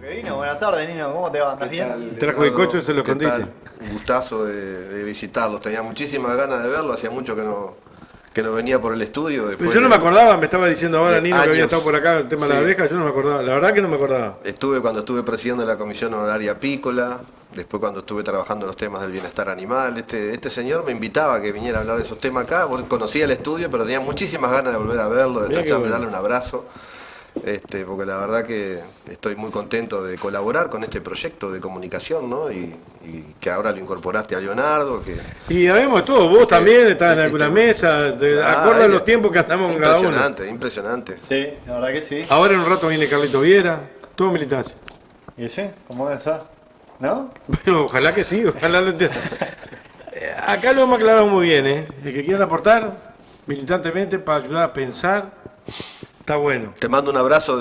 que vino. Buenas tardes, Nino. ¿Cómo te va? ¿Andás bien? Trajo el coche, se lo escondiste. Un gustazo de visitarlos. Tenía muchísimas ganas de verlo. Hacía mucho que no venía por el estudio. Yo no me acordaba, me estaba diciendo ahora Nino que había años. estado por acá el tema de la abeja. Yo no me acordaba. La verdad que no me acordaba. Cuando estuve presidiendo la Comisión Honoraria Apícola. Después cuando estuve trabajando los temas del bienestar animal. Este señor me invitaba a que viniera a hablar de esos temas acá. Conocía el estudio, pero tenía muchísimas ganas de volver a verlo, de de darle un abrazo. Porque la verdad que estoy muy contento de colaborar con este proyecto de comunicación, ¿no? Y que ahora lo incorporaste a Leonardo. Y habemos todo, vos también estás en alguna mesa, acorde a los tiempos que andamos con cada uno. Impresionante, impresionante. Sí, la verdad que sí. Ahora en un rato viene Carlito Viera, todo militancia. ¿Y sí? ¿Cómo debe ser? ¿No? Bueno, ojalá que sí, ojalá lo entienda. Acá lo hemos aclarado muy bien, ¿eh? El que quiera aportar militantemente para ayudar a pensar, está bueno. Te mando un abrazo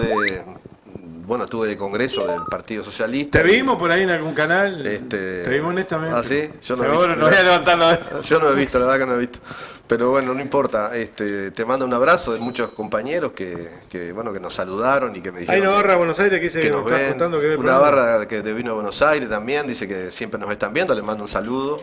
bueno, estuve de congreso del Partido Socialista. ¿Te vimos por ahí en algún canal? Te vimos honestamente. ¿Ah, sí? Yo no Seguro, no voy a levantar la vez. Yo no he visto, la verdad que no he visto. Pero bueno, no importa. Te mando un abrazo de muchos compañeros que nos saludaron y que me dijeron. Hay una barra de Buenos Aires que dice que nos está contando que ve el Una programa. barra que vino de Buenos Aires también, dice que siempre nos están viendo. Les mando un saludo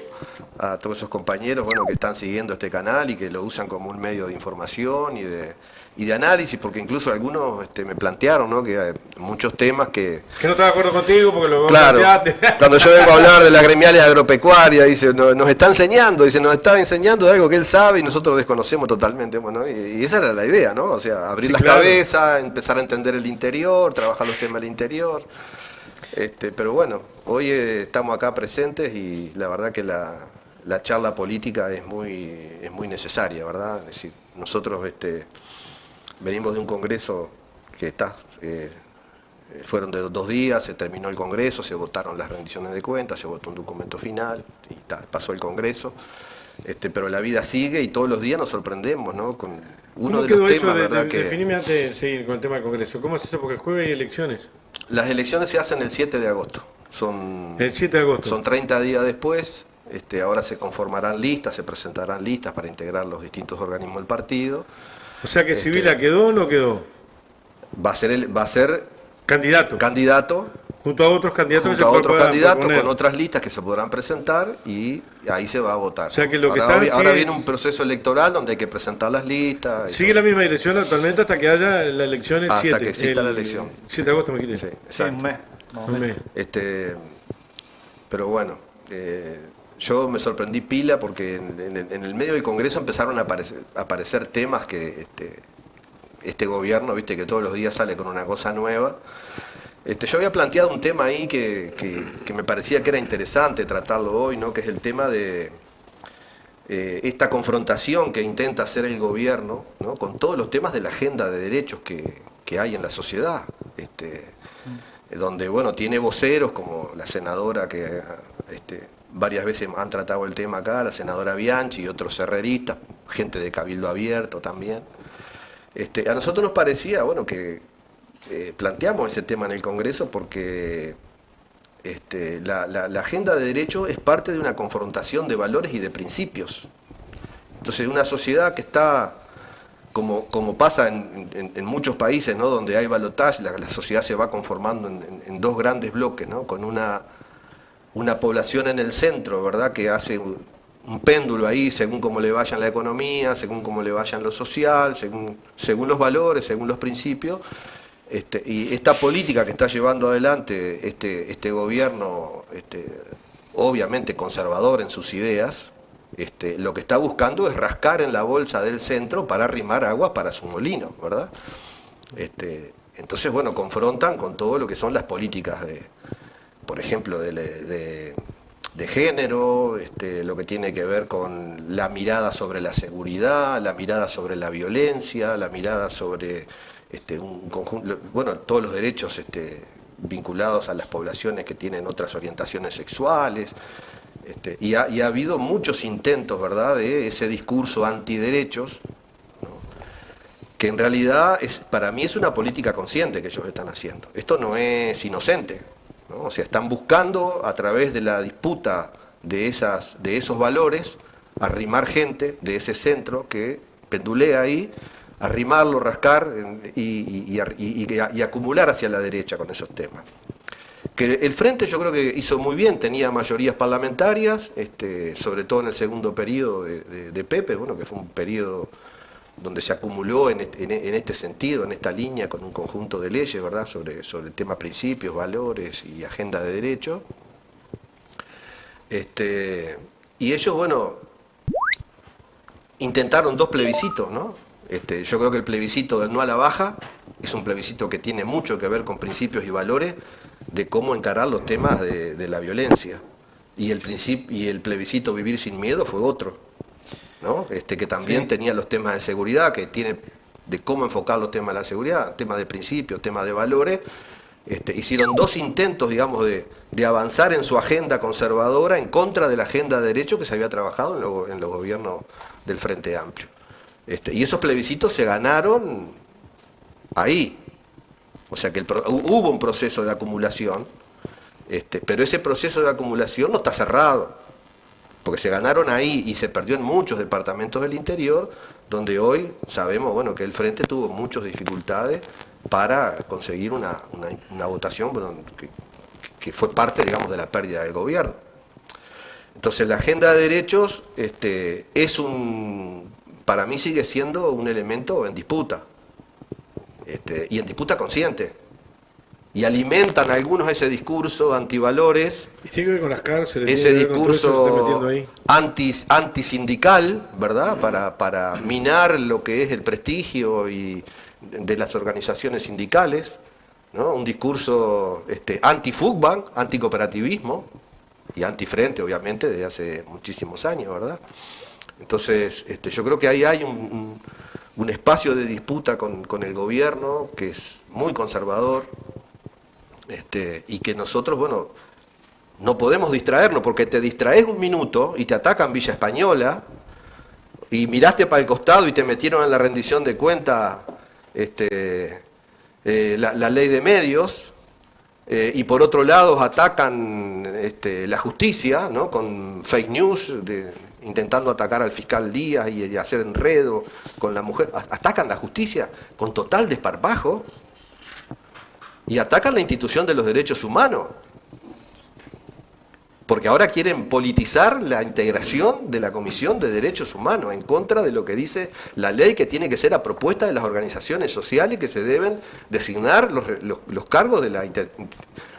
a todos esos compañeros que están siguiendo este canal y que lo usan como un medio de información y de análisis, porque incluso algunos me plantearon, ¿no?, que hay muchos temas que no estaba de acuerdo contigo porque lo claro, planteaste. cuando yo vengo a hablar de las gremiales agropecuarias, dice, nos está enseñando, nos está enseñando de algo que él sabe y nosotros desconocemos totalmente, bueno, y esa era la idea, ¿no? O sea, abrir las cabezas, empezar a entender el interior, trabajar los temas del interior. Pero bueno, hoy estamos acá presentes y la verdad que la charla política es muy necesaria, ¿verdad? Es decir, nosotros venimos de un congreso que fueron de 2 días, se terminó el congreso, se votaron las rendiciones de cuentas, se votó un documento final y pasó el congreso. Pero la vida sigue y todos los días nos sorprendemos, ¿no? Con uno de los temas, ¿verdad? Definime antes de seguir con el tema del congreso. ¿Cómo es eso? Porque el jueves hay elecciones. Las elecciones se hacen el 7 de agosto. El 7 de agosto. Son 30 días después. Ahora se conformarán listas, se presentarán listas para integrar los distintos organismos del partido. O sea que Sibila quedó o no quedó. Va a ser candidato junto a otros candidatos, con otras listas que se podrán presentar y ahí se va a votar. O sea que ahora viene un proceso electoral donde hay que presentar las listas. Sigue la misma dirección actualmente hasta que haya la elección el 7. Hasta que exista la elección. 7 de agosto me quité. Sí, sí, un mes. Un mes. Pero bueno, yo me sorprendí pila porque en el medio del Congreso empezaron a aparecer temas que este gobierno, viste que todos los días sale con una cosa nueva. Yo había planteado un tema ahí que me parecía que era interesante tratarlo hoy, ¿no? Que es el tema de esta confrontación que intenta hacer el gobierno, ¿no?, con todos los temas de la agenda de derechos que hay en la sociedad. Donde, bueno, tiene voceros como la senadora que varias veces han tratado el tema acá, la senadora Bianchi y otros herreristas, gente de Cabildo Abierto también. A nosotros nos parecía, bueno, que planteamos ese tema en el Congreso porque la agenda de derechos es parte de una confrontación de valores y de principios. Entonces, una sociedad que está, como pasa en muchos países, ¿no?, donde hay balotaje, la sociedad se va conformando en 2 grandes bloques, ¿no?, con una población en el centro, ¿verdad?, que hace un péndulo ahí según cómo le vaya la economía, según cómo le vaya lo social, según los valores, según los principios. Y esta política que está llevando adelante este gobierno, obviamente conservador en sus ideas, lo que está buscando es rascar en la bolsa del centro para arrimar agua para su molino, ¿verdad? Entonces, bueno, confrontan con todo lo que son las políticas por ejemplo, de género, lo que tiene que ver con la mirada sobre la seguridad, la mirada sobre la violencia, la mirada sobre un conjunto, bueno, todos los derechos vinculados a las poblaciones que tienen otras orientaciones sexuales. Y ha habido muchos intentos, ¿verdad?, de ese discurso antiderechos, ¿no?, que en realidad para mí es una política consciente que ellos están haciendo. Esto no es inocente, ¿no? O sea, están buscando a través de la disputa de esos valores arrimar gente de ese centro que pendulea ahí, arrimarlo, rascar y acumular hacia la derecha con esos temas. que el Frente yo creo que hizo muy bien, tenía mayorías parlamentarias, sobre todo en el segundo periodo de Pepe, bueno, que fue un periodo donde se acumuló en este sentido, en esta línea, con un conjunto de leyes, ¿verdad?, sobre el tema principios, valores y agenda de derecho. Y ellos, bueno, intentaron 2 plebiscitos, ¿no? Yo creo que el plebiscito del no a la baja es un plebiscito que tiene mucho que ver con principios y valores de cómo encarar los temas de la violencia. Y el plebiscito vivir sin miedo fue otro, ¿no? Que también tenía los temas de seguridad, que tiene de cómo enfocar los temas de la seguridad, temas de principios, temas de valores. Hicieron 2 intentos, digamos, de avanzar en su agenda conservadora en contra de la agenda de derecho que se había trabajado en los gobiernos del Frente Amplio. Y esos plebiscitos se ganaron ahí. O sea que hubo un proceso de acumulación, pero ese proceso de acumulación no está cerrado, porque se ganaron ahí y se perdió en muchos departamentos del interior, donde hoy sabemos, bueno, que el Frente tuvo muchas dificultades para conseguir una votación, bueno, que fue parte, digamos, de la pérdida del gobierno. Entonces la agenda de derechos para mí sigue siendo un elemento en disputa, y en disputa consciente. Y alimentan algunos ese discurso antivalores, y sigue con las cárceles, ese discurso antisindical, ¿verdad?, para minar lo que es el prestigio de las organizaciones sindicales, ¿no? Un discurso anti-FUCBAN, anticooperativismo y antifrente, obviamente, desde hace muchísimos años, ¿verdad? Entonces, yo creo que ahí hay un espacio de disputa con el gobierno que es muy conservador, y que nosotros, bueno, no podemos distraernos, porque te distraes un minuto y te atacan Villa Española, y miraste para el costado y te metieron en la rendición de cuenta la ley de medios, y por otro lado atacan la justicia, ¿no?, con fake news, intentando atacar al fiscal Díaz y hacer enredo con la mujer. Atacan la justicia con total desparpajo y atacan la institución de los derechos humanos, porque ahora quieren politizar la integración de la Comisión de Derechos Humanos en contra de lo que dice la ley, que tiene que ser a propuesta de las organizaciones sociales que se deben designar los cargos de la...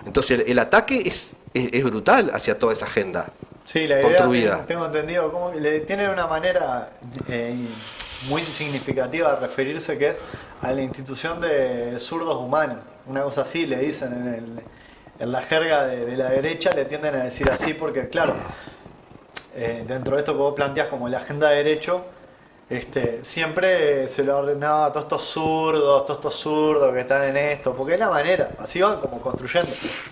Entonces el ataque es brutal hacia toda esa agenda. Sí, la idea, construida. tengo entendido, como que tienen una manera muy significativa de referirse, que es a la institución de zurdos humanos. Una cosa así le dicen en la jerga de la derecha, le tienden a decir así, porque claro, dentro de esto que vos planteás como la agenda de derecho, siempre se lo ordenaba a todos estos zurdos que están en esto, porque es la manera, así van como construyendo.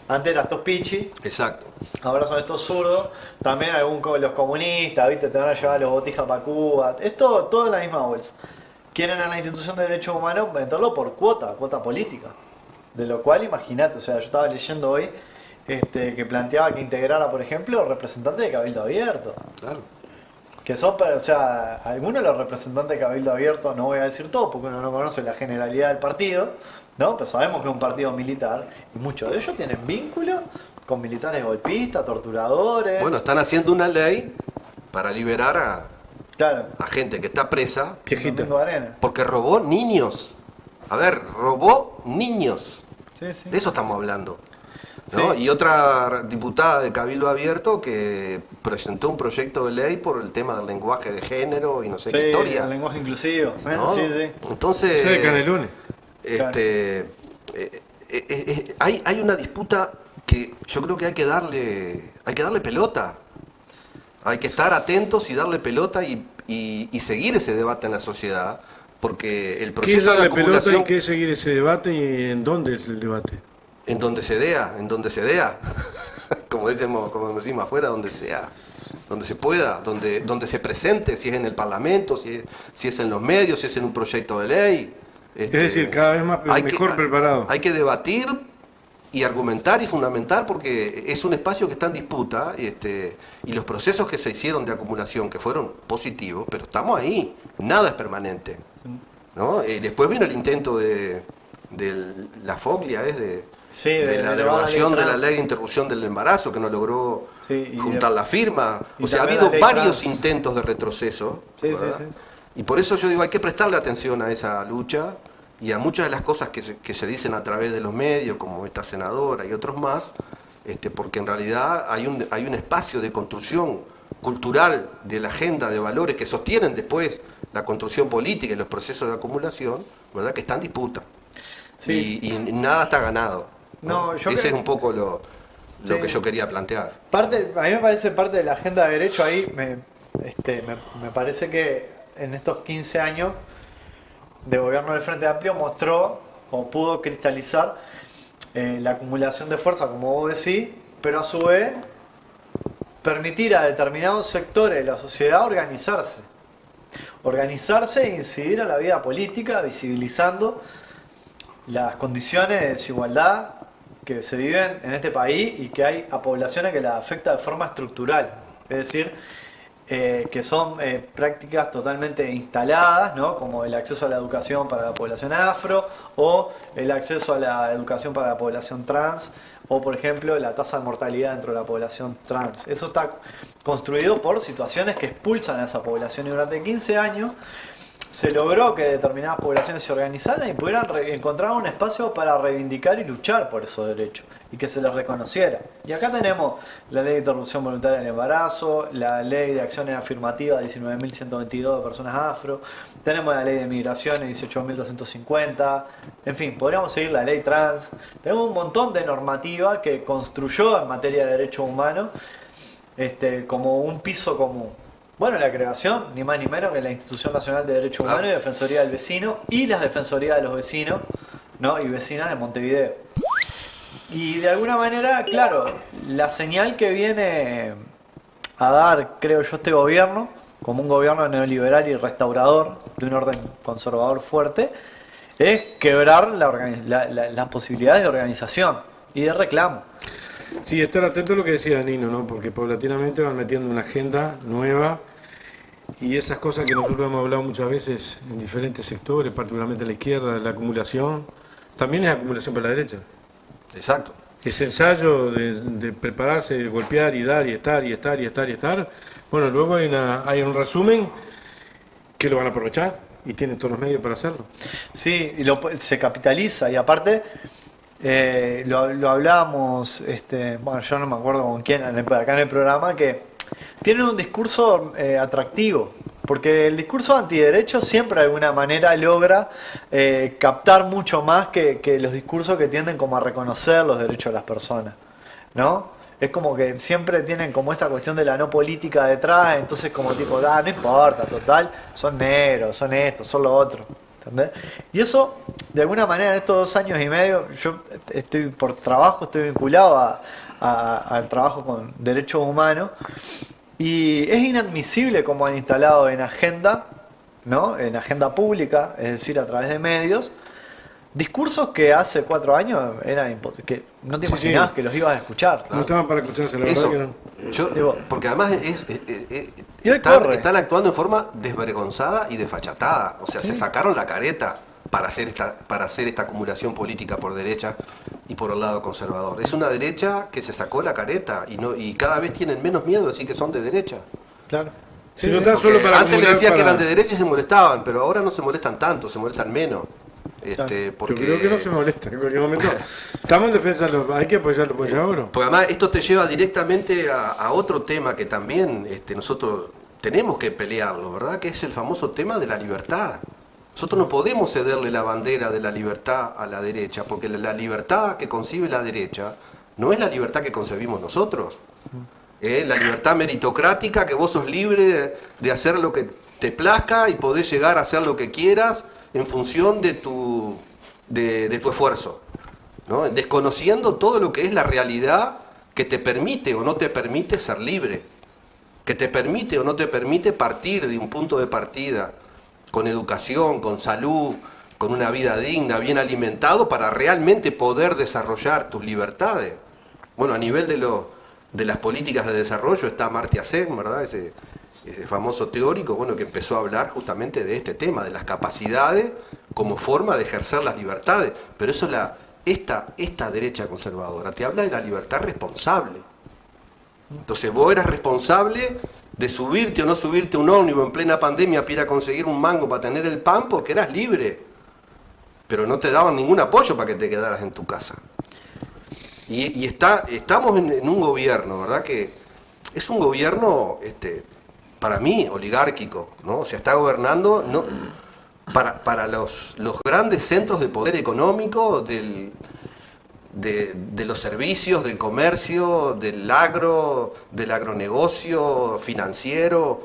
Antes eran estos pichis, Exacto. ahora son estos zurdos, también los comunistas, ¿viste? Te van a llevar los botijas para Cuba, es todo en la misma bolsa. Quieren a la institución de derechos humanos meterlo por cuota política, de lo cual imagínate, o sea, yo estaba leyendo hoy que planteaba que integrara, por ejemplo, representantes de Cabildo Abierto. Claro. Que son, o sea, algunos de los representantes de Cabildo Abierto, no voy a decir todo porque uno no conoce la generalidad del partido, ¿no? Pero sabemos que es un partido militar y muchos de ellos tienen vínculo con militares golpistas, torturadores. Bueno, están haciendo una ley para liberar claro, a gente que está presa no tengo arena. porque robó niños. A ver, robó niños. Sí, sí. De eso estamos hablando, ¿no? Sí. Y otra diputada de Cabildo Abierto que presentó un proyecto de ley por el tema del lenguaje de género y no sé Sí, qué historia, el lenguaje inclusivo. ¿no? Sí, sí. Entonces, Ese de Canelones. hay una disputa que yo creo que hay que darle pelota. Hay que estar atentos y darle pelota y seguir ese debate en la sociedad, porque el ¿Qué es proceso de darle pelota acumulación... y qué es seguir ese debate y en dónde es el debate? En donde se dea, como decimos afuera, donde sea, donde se pueda, donde se presente, si es en el Parlamento, si es en los medios, si es en un proyecto de ley. Es decir, cada vez más mejor preparado. Hay que debatir y argumentar y fundamentar, porque es un espacio que está en disputa, y los procesos que se hicieron de acumulación, que fueron positivos, pero estamos ahí, nada es permanente, ¿no? Después vino el intento de la foglia, es de, Sí, de la de derogación de la trans. ley de interrupción del embarazo, que no logró Sí, y juntar la firma. y O sea, ha también habido la ley varios trans. intentos de retroceso. Sí, ¿verdad? sí, sí. Y por eso yo digo, hay que prestarle atención a esa lucha y a muchas de las cosas que se dicen a través de los medios, como esta senadora y otros más, porque en realidad hay un espacio de construcción cultural de la agenda de valores que sostienen después la construcción política y los procesos de acumulación, ¿verdad?, que está en disputa. Sí. Y nada está ganado. No, yo Ese creo- es un poco lo Sí. que yo quería plantear. A mí me parece parte de la agenda de derecho ahí, me parece que en estos 15 años de gobierno del Frente Amplio mostró o pudo cristalizar la acumulación de fuerza, como vos decís, pero a su vez permitir a determinados sectores de la sociedad organizarse e incidir en la vida política, visibilizando las condiciones de desigualdad que se viven en este país y que hay a poblaciones que las afecta de forma estructural. Es decir, que son prácticas totalmente instaladas, ¿no? Como el acceso a la educación para la población afro o el acceso a la educación para la población trans o, por ejemplo, la tasa de mortalidad dentro de la población trans. Eso está construido por situaciones que expulsan a esa población y durante 15 años se logró que determinadas poblaciones se organizaran y pudieran encontrar un espacio para reivindicar y luchar por esos derechos y que se les reconociera. Y acá tenemos la ley de interrupción voluntaria del embarazo, la ley de acciones afirmativas 19.122 de personas afro, tenemos la ley de migraciones 18.250, en fin, podríamos seguir la ley trans. Tenemos un montón de normativa que construyó en materia de derechos humanos como un piso común. Bueno, la creación, ni más ni menos que la Institución Nacional de Derechos Humanos y Defensoría del Vecino y las Defensorías de los Vecinos, ¿no?, y vecinas de Montevideo. Y de alguna manera, claro, la señal que viene a dar, creo yo, este gobierno, como un gobierno neoliberal y restaurador, de un orden conservador fuerte, es quebrar las posibilidades de organización y de reclamo. Sí, estar atento a lo que decía Nino, ¿no? Porque paulatinamente van metiendo una agenda nueva y esas cosas que nosotros hemos hablado muchas veces en diferentes sectores, particularmente a la izquierda, la acumulación, también es acumulación para la derecha. Exacto. Ese ensayo de prepararse, de golpear y dar y estar y estar y estar y estar, bueno, luego hay un resumen que lo van a aprovechar y tienen todos los medios para hacerlo. Sí, y se capitaliza y aparte lo hablábamos, bueno, yo no me acuerdo con quién acá en el programa, que tienen un discurso atractivo, porque el discurso antiderecho siempre de alguna manera logra captar mucho más que los discursos que tienden como a reconocer los derechos de las personas, ¿no? Es como que siempre tienen como esta cuestión de la no política detrás, entonces como tipo, no importa, total, son negros, son esto, son lo otro. ¿Entendés? Y eso, de alguna manera, en estos 2 años y medio, yo por trabajo estoy vinculado al trabajo con derechos humanos y es inadmisible como han instalado en agenda, ¿no?, en agenda pública, es decir, a través de medios, discursos que hace 4 años eran que no te imaginabas que los ibas a escuchar. No estaban para escucharse, la Eso, verdad que no. yo, porque además Y hoy corre. están actuando en forma desvergonzada y desfachatada. O sea, se sacaron la careta para hacer esta acumulación política por derecha y por el lado conservador. Es una derecha que se sacó la careta y cada vez tienen menos miedo de decir que son de derecha. Claro. Si no están solo Porque para antes le acumular decían que para- eran de derecha y se molestaban, pero ahora no se molestan tanto, se molestan menos. Porque... Yo creo que no se molesta en cualquier momento. Estamos en defensa, hay que apoyarlo por ahora. Porque además esto te lleva directamente a otro tema que también nosotros tenemos que pelearlo, ¿verdad? Que es el famoso tema de la libertad. Nosotros no podemos cederle la bandera de la libertad a la derecha, porque la libertad que concibe la derecha no es la libertad que concebimos nosotros. La libertad meritocrática, que vos sos libre de hacer lo que te plazca y podés llegar a hacer lo que quieras en función de tu esfuerzo, ¿no? Desconociendo todo lo que es la realidad que te permite o no te permite ser libre, que te permite o no te permite partir de un punto de partida con educación, con salud, con una vida digna, bien alimentado, para realmente poder desarrollar tus libertades. Bueno, a nivel de las políticas de desarrollo está Amartya Sen, ¿verdad? ese famoso teórico, bueno, que empezó a hablar justamente de este tema, de las capacidades como forma de ejercer las libertades. Pero eso esta derecha conservadora te habla de la libertad responsable. Entonces vos eras responsable de subirte o no subirte a un ómnibus en plena pandemia para ir a conseguir un mango para tener el pan porque eras libre. Pero no te daban ningún apoyo para que te quedaras en tu casa. Estamos en un gobierno, ¿verdad? Que es un gobierno, para mí, oligárquico, ¿no? O sea, está gobernando para los grandes centros de poder económico, de los servicios, del comercio, del agronegocio, financiero.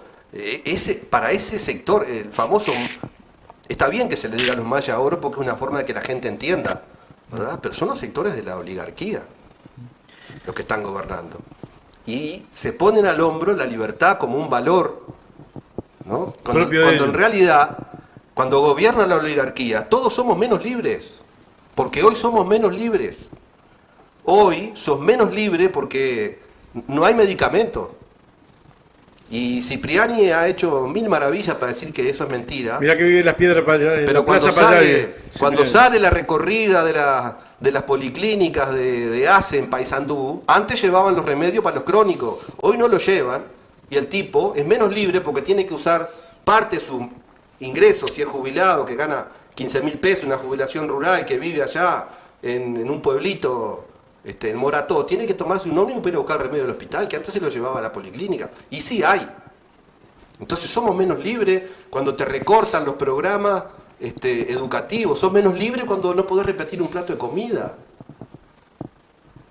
Para ese sector, el famoso... Está bien que se le diga a los mayas oro porque es una forma de que la gente entienda, ¿verdad? Pero son los sectores de la oligarquía los que están gobernando. Y se ponen al hombro la libertad como un valor, ¿no? Cuando en realidad, cuando gobierna la oligarquía, todos somos menos libres, porque hoy somos menos libres. Hoy sos menos libre porque no hay medicamentos. Y Cipriani ha hecho mil maravillas para decir que eso es mentira. Mirá que vive las piedras para allá. Pero cuando sale la recorrida de las policlínicas de ACE en Paysandú, antes llevaban los remedios para los crónicos, hoy no los llevan, y el tipo es menos libre porque tiene que usar parte de su ingreso, si es jubilado, que gana 15.000 pesos, una jubilación rural, que vive allá en un pueblito, en Morató, tiene que tomarse un ómnibus para ir a buscar el remedio del hospital, que antes se lo llevaba a la policlínica. Y sí hay. Entonces somos menos libres cuando te recortan los programas educativos, sos menos libre cuando no podés repetir un plato de comida,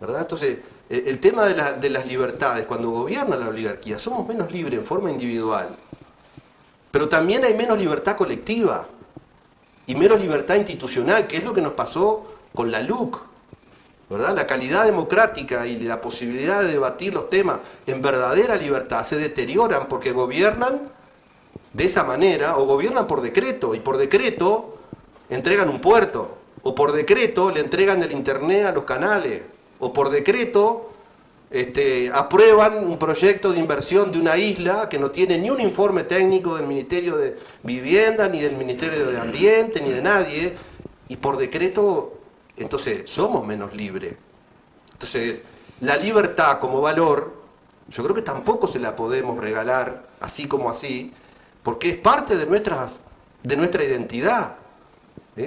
¿verdad? Entonces, el tema de las libertades, cuando gobierna la oligarquía, somos menos libres en forma individual, pero también hay menos libertad colectiva y menos libertad institucional, que es lo que nos pasó con la LUC, ¿verdad? La calidad democrática y la posibilidad de debatir los temas en verdadera libertad se deterioran porque gobiernan de esa manera, o gobiernan por decreto, y por decreto entregan un puerto, o por decreto le entregan el internet a los canales, o por decreto aprueban un proyecto de inversión de una isla que no tiene ni un informe técnico del Ministerio de Vivienda, ni del Ministerio de Ambiente, ni de nadie, y por decreto, entonces somos menos libres. Entonces, la libertad como valor, yo creo que tampoco se la podemos regalar así como así, porque es parte de nuestra identidad.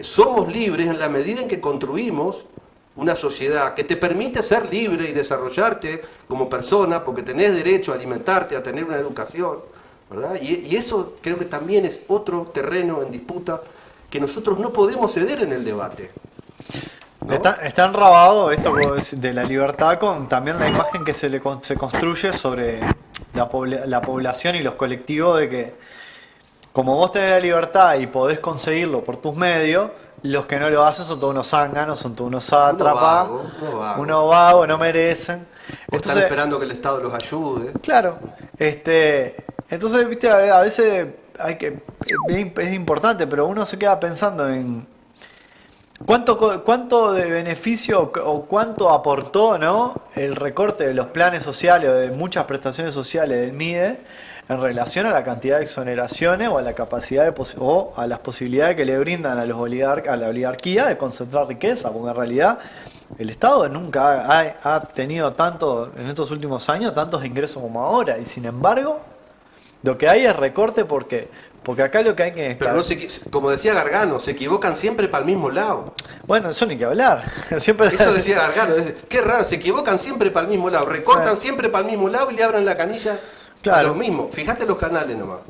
Somos libres en la medida en que construimos una sociedad que te permite ser libre y desarrollarte como persona, porque tenés derecho a alimentarte, a tener una educación, ¿verdad? Y eso creo que también es otro terreno en disputa que nosotros no podemos ceder en el debate, ¿no? Está enrabado esto de la libertad con también la imagen que se construye sobre la población y los colectivos de que como vos tenés la libertad y podés conseguirlo por tus medios, los que no lo hacen son todos unos zánganos, son todos unos sátrapas, unos vagos, no merecen. Están esperando que el Estado los ayude. Claro. Entonces, viste, a veces es importante, pero uno se queda pensando en cuánto de beneficio o cuánto aportó, ¿no?, el recorte de los planes sociales o de muchas prestaciones sociales del MIDE en relación a la cantidad de exoneraciones o a la capacidad o a las posibilidades que le brindan a la oligarquía de concentrar riqueza, porque en realidad el Estado nunca ha tenido tanto en estos últimos años tantos ingresos como ahora, y sin embargo lo que hay es recorte porque acá lo que hay que estar... Pero como decía Gargano, se equivocan siempre para el mismo lado. Bueno, eso ni que hablar. Siempre... Eso decía Gargano, qué raro, se equivocan siempre para el mismo lado, recortan siempre para el mismo lado y le abren la canilla. Claro. Lo mismo, fíjate los canales nomás.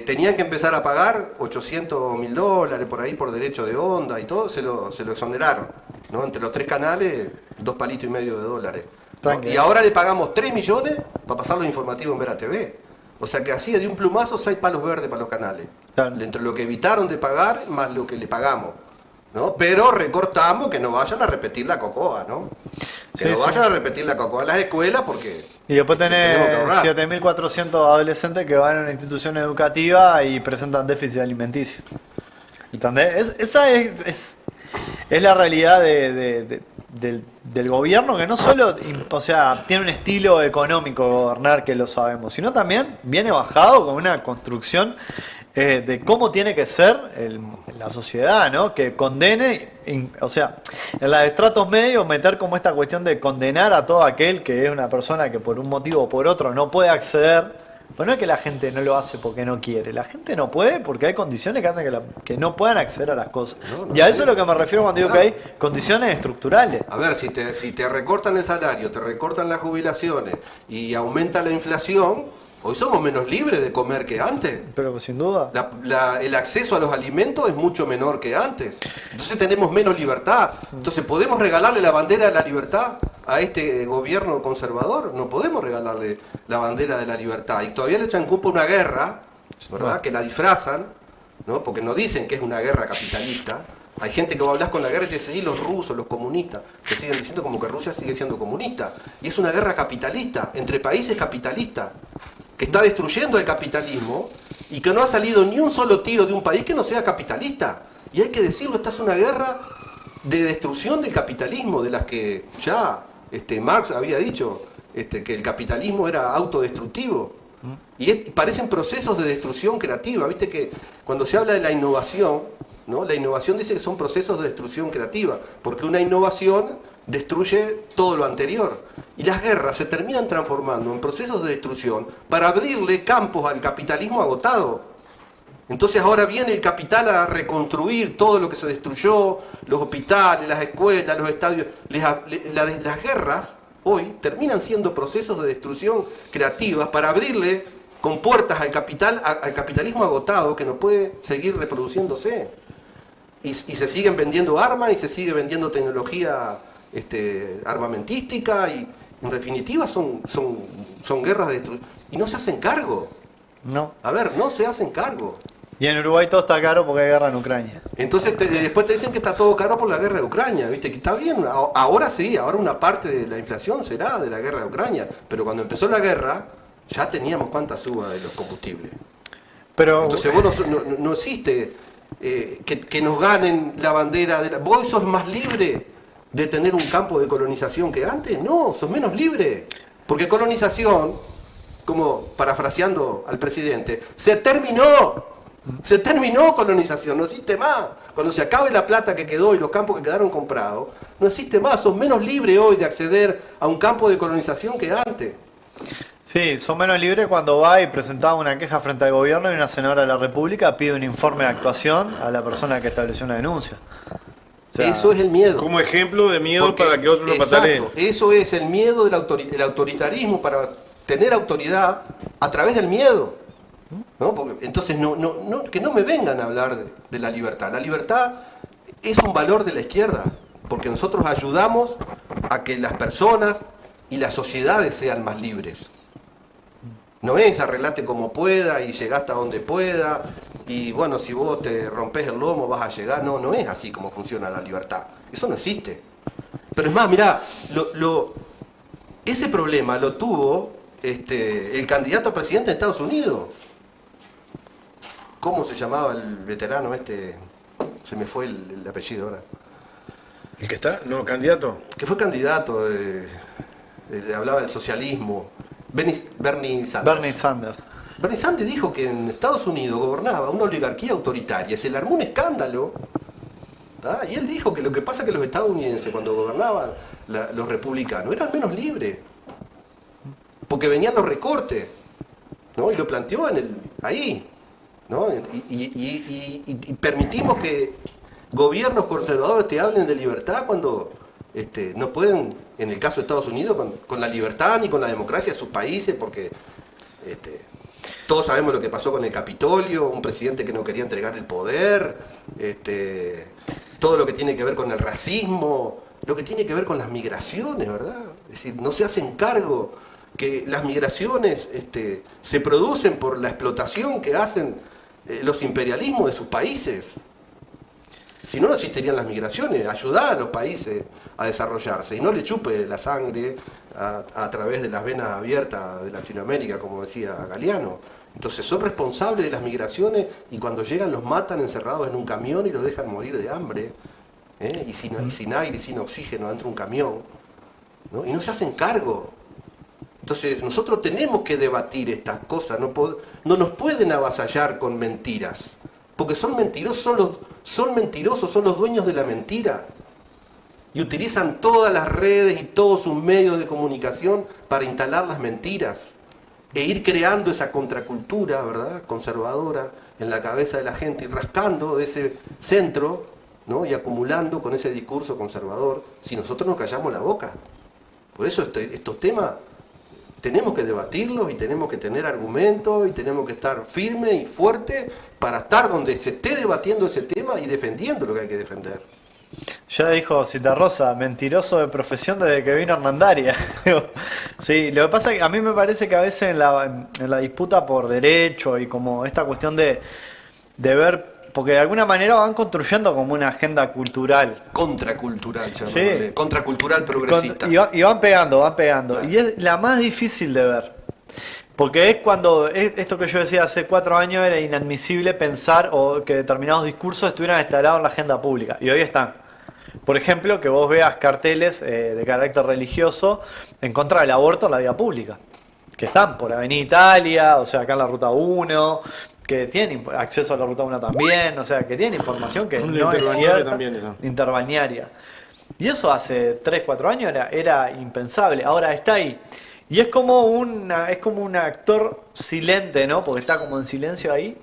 Tenían que empezar a pagar $800.000 por ahí por derecho de onda y todo, se lo exoneraron, ¿no? Entre los 3 canales, $2,5 millones. Y ahora le pagamos 3 millones para pasar los informativos en Vera TV. O sea que así de un plumazo 6 palos verdes para los canales. Claro. Entre lo que evitaron de pagar más lo que le pagamos, ¿no? Pero recortamos que no vayan a repetir la cocoa, ¿no? Que no vayan a repetir la cocoa en las escuelas porque... Y después tenés 7.400 adolescentes que van a una institución educativa y presentan déficit alimenticio. ¿Entendés? Esa es la realidad de del gobierno que no solo, o sea, tiene un estilo económico de gobernar que lo sabemos, sino también viene bajado con una construcción de cómo tiene que ser la sociedad, ¿no? Que condene, o sea, en los estratos medios meter como esta cuestión de condenar a todo aquel que es una persona que por un motivo o por otro no puede acceder. Pues no es que la gente no lo hace porque no quiere, la gente no puede porque hay condiciones que hacen que no puedan acceder a las cosas. Y a eso es lo que me refiero cuando digo que hay condiciones estructurales. A ver, si te recortan el salario, te recortan las jubilaciones y aumenta la inflación, hoy somos menos libres de comer que antes. Pero sin duda. El acceso a los alimentos es mucho menor que antes. Entonces tenemos menos libertad. Entonces, ¿podemos regalarle la bandera de la libertad a este gobierno conservador? No podemos regalarle la bandera de la libertad. Y todavía le echan culpa a una guerra, ¿verdad? Que la disfrazan, ¿no? Porque no dicen que es una guerra capitalista. Hay gente que va a hablar con la guerra y te dice, sí, los rusos, los comunistas, que siguen diciendo como que Rusia sigue siendo comunista. Y es una guerra capitalista, entre países capitalistas, que está destruyendo el capitalismo y que no ha salido ni un solo tiro de un país que no sea capitalista. Y hay que decirlo, esta es una guerra de destrucción del capitalismo, de las que ya Marx había dicho que el capitalismo era autodestructivo. Y parecen procesos de destrucción creativa. Viste que cuando se habla de la innovación, ¿no? La innovación dice que son procesos de destrucción creativa, porque una innovación destruye todo lo anterior. Y las guerras se terminan transformando en procesos de destrucción para abrirle campos al capitalismo agotado. Entonces ahora viene el capital a reconstruir todo lo que se destruyó, los hospitales, las escuelas, los estadios. Las guerras hoy terminan siendo procesos de destrucción creativa para abrirle con puertas al capitalismo agotado que no puede seguir reproduciéndose. Y se siguen vendiendo armas y se sigue vendiendo tecnología armamentística y en definitiva son guerras de destrucción. Y no se hacen cargo. No. A ver, no se hacen cargo. Y en Uruguay todo está caro porque hay guerra en Ucrania. Entonces después te dicen que está todo caro por la guerra de Ucrania, ¿viste? Que está bien, ahora sí, ahora una parte de la inflación será de la guerra de Ucrania. Pero cuando empezó la guerra, ya teníamos cuánta suba de los combustibles. Pero entonces vos no existe que nos ganen la bandera de ¿Vos sos más libre de tener un campo de colonización que antes? No, sos menos libre. Porque colonización, como parafraseando al presidente, se terminó. Se terminó colonización, no existe más. Cuando se acabe la plata que quedó y los campos que quedaron comprados, no existe más. Sos menos libre hoy de acceder a un campo de colonización que antes. Sí, son menos libres cuando va y presentaba una queja frente al gobierno y una senadora de la República pide un informe de actuación a la persona que estableció una denuncia. O sea, eso es el miedo. Como ejemplo de miedo Porque, para que otros lo pataleen. Eso es el miedo del autoritarismo, para tener autoridad a través del miedo. ¿No? Porque, entonces, que no me vengan a hablar de la libertad. La libertad es un valor de la izquierda, porque nosotros ayudamos a que las personas y las sociedades sean más libres. No es arreglate como pueda y llegá hasta donde pueda y bueno, si vos te rompes el lomo vas a llegar. No es así como funciona la libertad. Eso no existe. Pero es más, mirá, ese problema lo tuvo el candidato a presidente de Estados Unidos. ¿Cómo se llamaba el veterano Se me fue el apellido ahora. ¿El que está? No, candidato. Que fue candidato, hablaba del socialismo. Bernie Sanders. Bernie Sanders dijo que en Estados Unidos gobernaba una oligarquía autoritaria. Se le armó un escándalo. ¿Tá? Y él dijo que lo que pasa es que los estadounidenses, cuando gobernaban los republicanos, eran menos libres. Porque venían los recortes. ¿No? Y lo planteó ahí. ¿No? Y permitimos que gobiernos conservadores te hablen de libertad cuando no pueden, en el caso de Estados Unidos, con la libertad ni con la democracia de sus países, porque todos sabemos lo que pasó con el Capitolio, un presidente que no quería entregar el poder, todo lo que tiene que ver con el racismo, lo que tiene que ver con las migraciones, ¿verdad? Es decir, no se hacen cargo que las migraciones se producen por la explotación que hacen los imperialismos de sus países. Si no, no existirían las migraciones. Ayudar a los países a desarrollarse y no le chupe la sangre a través de las venas abiertas de Latinoamérica, como decía Galeano. Entonces son responsables de las migraciones y cuando llegan los matan encerrados en un camión y los dejan morir de hambre. y sin aire, sin oxígeno, dentro de un camión, ¿no? Y no se hacen cargo. Entonces nosotros tenemos que debatir estas cosas, no nos pueden avasallar con mentiras, porque son mentirosos, son los dueños de la mentira. Y utilizan todas las redes y todos sus medios de comunicación para instalar las mentiras e ir creando esa contracultura, ¿verdad?, conservadora en la cabeza de la gente y rascando de ese centro, ¿no?, y acumulando con ese discurso conservador si nosotros nos callamos la boca. Por eso estos temas tenemos que debatirlos y tenemos que tener argumentos y tenemos que estar firmes y fuertes para estar donde se esté debatiendo ese tema y defendiendo lo que hay que defender. Ya dijo Citarrosa, mentiroso de profesión desde que vino Hernandaria. Sí, lo que pasa es que a mí me parece que a veces en la disputa por derecho y como esta cuestión de ver, porque de alguna manera van construyendo como una agenda cultural. Contracultural, sí. Contracultural progresista. Y van pegando. Claro. Y es la más difícil de ver. Porque es cuando, esto que yo decía hace 4 años, era inadmisible pensar o que determinados discursos estuvieran instalados en la agenda pública. Y hoy están. Por ejemplo, que vos veas carteles de carácter religioso en contra del aborto en la vía pública. Que están por Avenida Italia, o sea, acá en la Ruta 1, que tienen acceso a la Ruta 1 también, o sea, que tienen información que no es cierta, también, interbalnearia. Y eso hace 3, 4 años era impensable. Ahora está ahí. Y es como un actor silente, ¿no? Porque está como en silencio ahí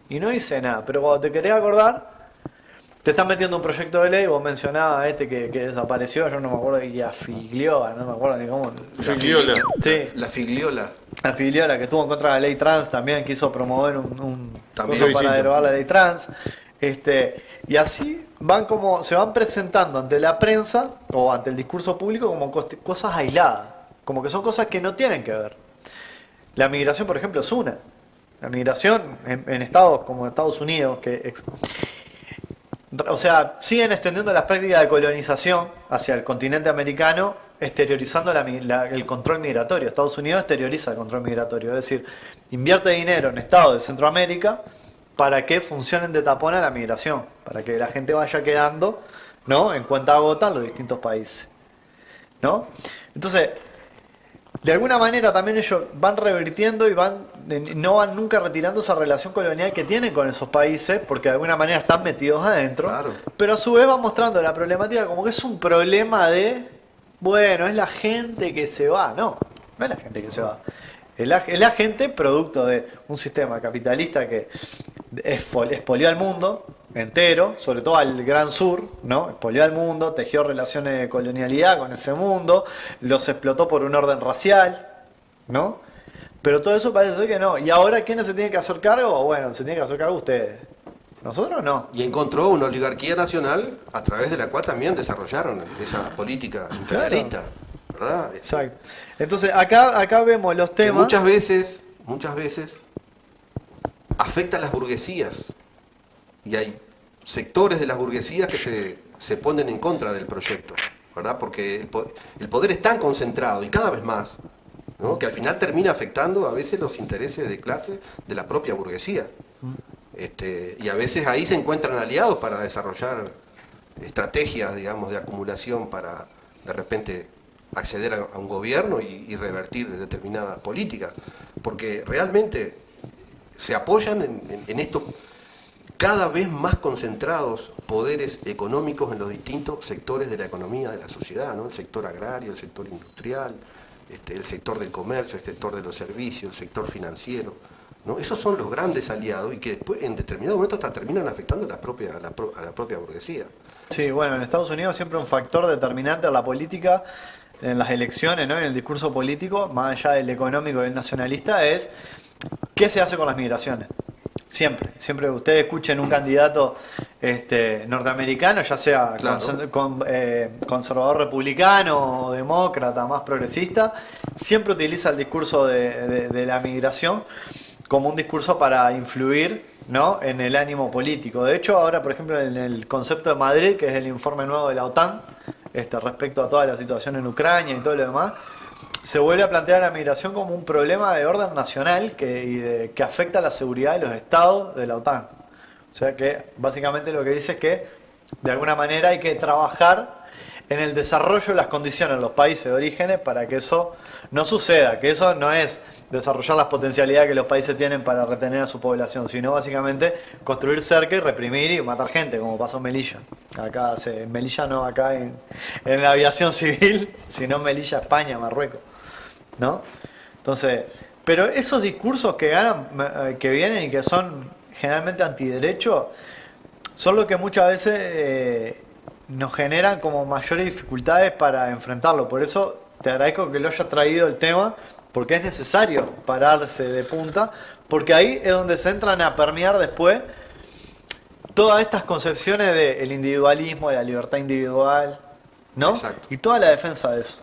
y no dice nada. Pero cuando te querés acordar, te están metiendo un proyecto de ley. Vos mencionabas que desapareció, yo no me acuerdo, y a Figliola, no me acuerdo ni cómo. Figliola. Sí. La Figliola. La Figliola, que estuvo en contra de la ley trans, también quiso promover un cosa para derogar la ley trans. Y así se van presentando ante la prensa o ante el discurso público como cosas aisladas. Como que son cosas que no tienen que ver. La migración, por ejemplo, es una. La migración en estados como Estados Unidos, o sea, siguen extendiendo las prácticas de colonización hacia el continente americano, exteriorizando el control migratorio. Estados Unidos exterioriza el control migratorio, es decir, invierte dinero en estados de Centroamérica para que funcionen de tapón a la migración, para que la gente vaya quedando, ¿no?, en cuenta gota en los distintos países, ¿no? Entonces, de alguna manera también ellos van revirtiendo y no van nunca retirando esa relación colonial que tienen con esos países, porque de alguna manera están metidos adentro, claro. Pero a su vez van mostrando la problemática como que es un problema bueno, es la gente que se va. No es la gente que se va. Es la gente producto de un sistema capitalista que expolió al mundo entero, sobre todo al Gran Sur, ¿no? Expolió al mundo, tejió relaciones de colonialidad con ese mundo, los explotó por un orden racial, ¿no? Pero todo eso parece ser que no. ¿Y ahora quiénes se tienen que hacer cargo? Bueno, se tienen que hacer cargo ustedes. Nosotros no. Y encontró una oligarquía nacional a través de la cual también desarrollaron esa política imperialista, claro. ¿Verdad? Exacto. Entonces acá vemos los temas. Que muchas veces afecta a las burguesías. Y hay sectores de las burguesías que se ponen en contra del proyecto, ¿verdad? Porque el poder es tan concentrado y cada vez más, ¿no?, que al final termina afectando a veces los intereses de clase de la propia burguesía. Y a veces ahí se encuentran aliados para desarrollar estrategias, digamos, de acumulación para de repente acceder a un gobierno y revertir determinadas políticas. Porque realmente se apoyan en estos cada vez más concentrados poderes económicos en los distintos sectores de la economía de la sociedad, ¿no? El sector agrario, el sector industrial, el sector del comercio, el sector de los servicios, el sector financiero, ¿no? Esos son los grandes aliados y que después en determinado momento hasta terminan afectando a la propia burguesía. Sí, bueno, en Estados Unidos siempre un factor determinante en la política, en las elecciones, ¿no?, en el discurso político, más allá del económico y del nacionalista, es qué se hace con las migraciones. Siempre ustedes escuchen un candidato norteamericano, ya sea claro, conservador republicano o demócrata, más progresista, siempre utiliza el discurso de la migración como un discurso para influir, ¿no?, en el ánimo político. De hecho, ahora, por ejemplo, en el concepto de Madrid, que es el informe nuevo de la OTAN, respecto a toda la situación en Ucrania y todo lo demás, se vuelve a plantear la migración como un problema de orden nacional que afecta a la seguridad de los estados de la OTAN. O sea que básicamente lo que dice es que de alguna manera hay que trabajar en el desarrollo de las condiciones en los países de orígenes para que eso no suceda, que eso no es desarrollar las potencialidades que los países tienen para retener a su población, sino básicamente construir cerca y reprimir y matar gente, como pasó en Melilla. Acá en Melilla no, acá en la aviación civil, sino en Melilla, España, Marruecos. ¿No? Entonces, pero esos discursos que ganan, que vienen y que son generalmente antiderechos, son lo que muchas veces nos generan como mayores dificultades para enfrentarlo. Por eso te agradezco que lo hayas traído el tema, porque es necesario pararse de punta, porque ahí es donde se entran a permear después todas estas concepciones del individualismo, de la libertad individual, ¿no? Exacto. Y toda la defensa de eso.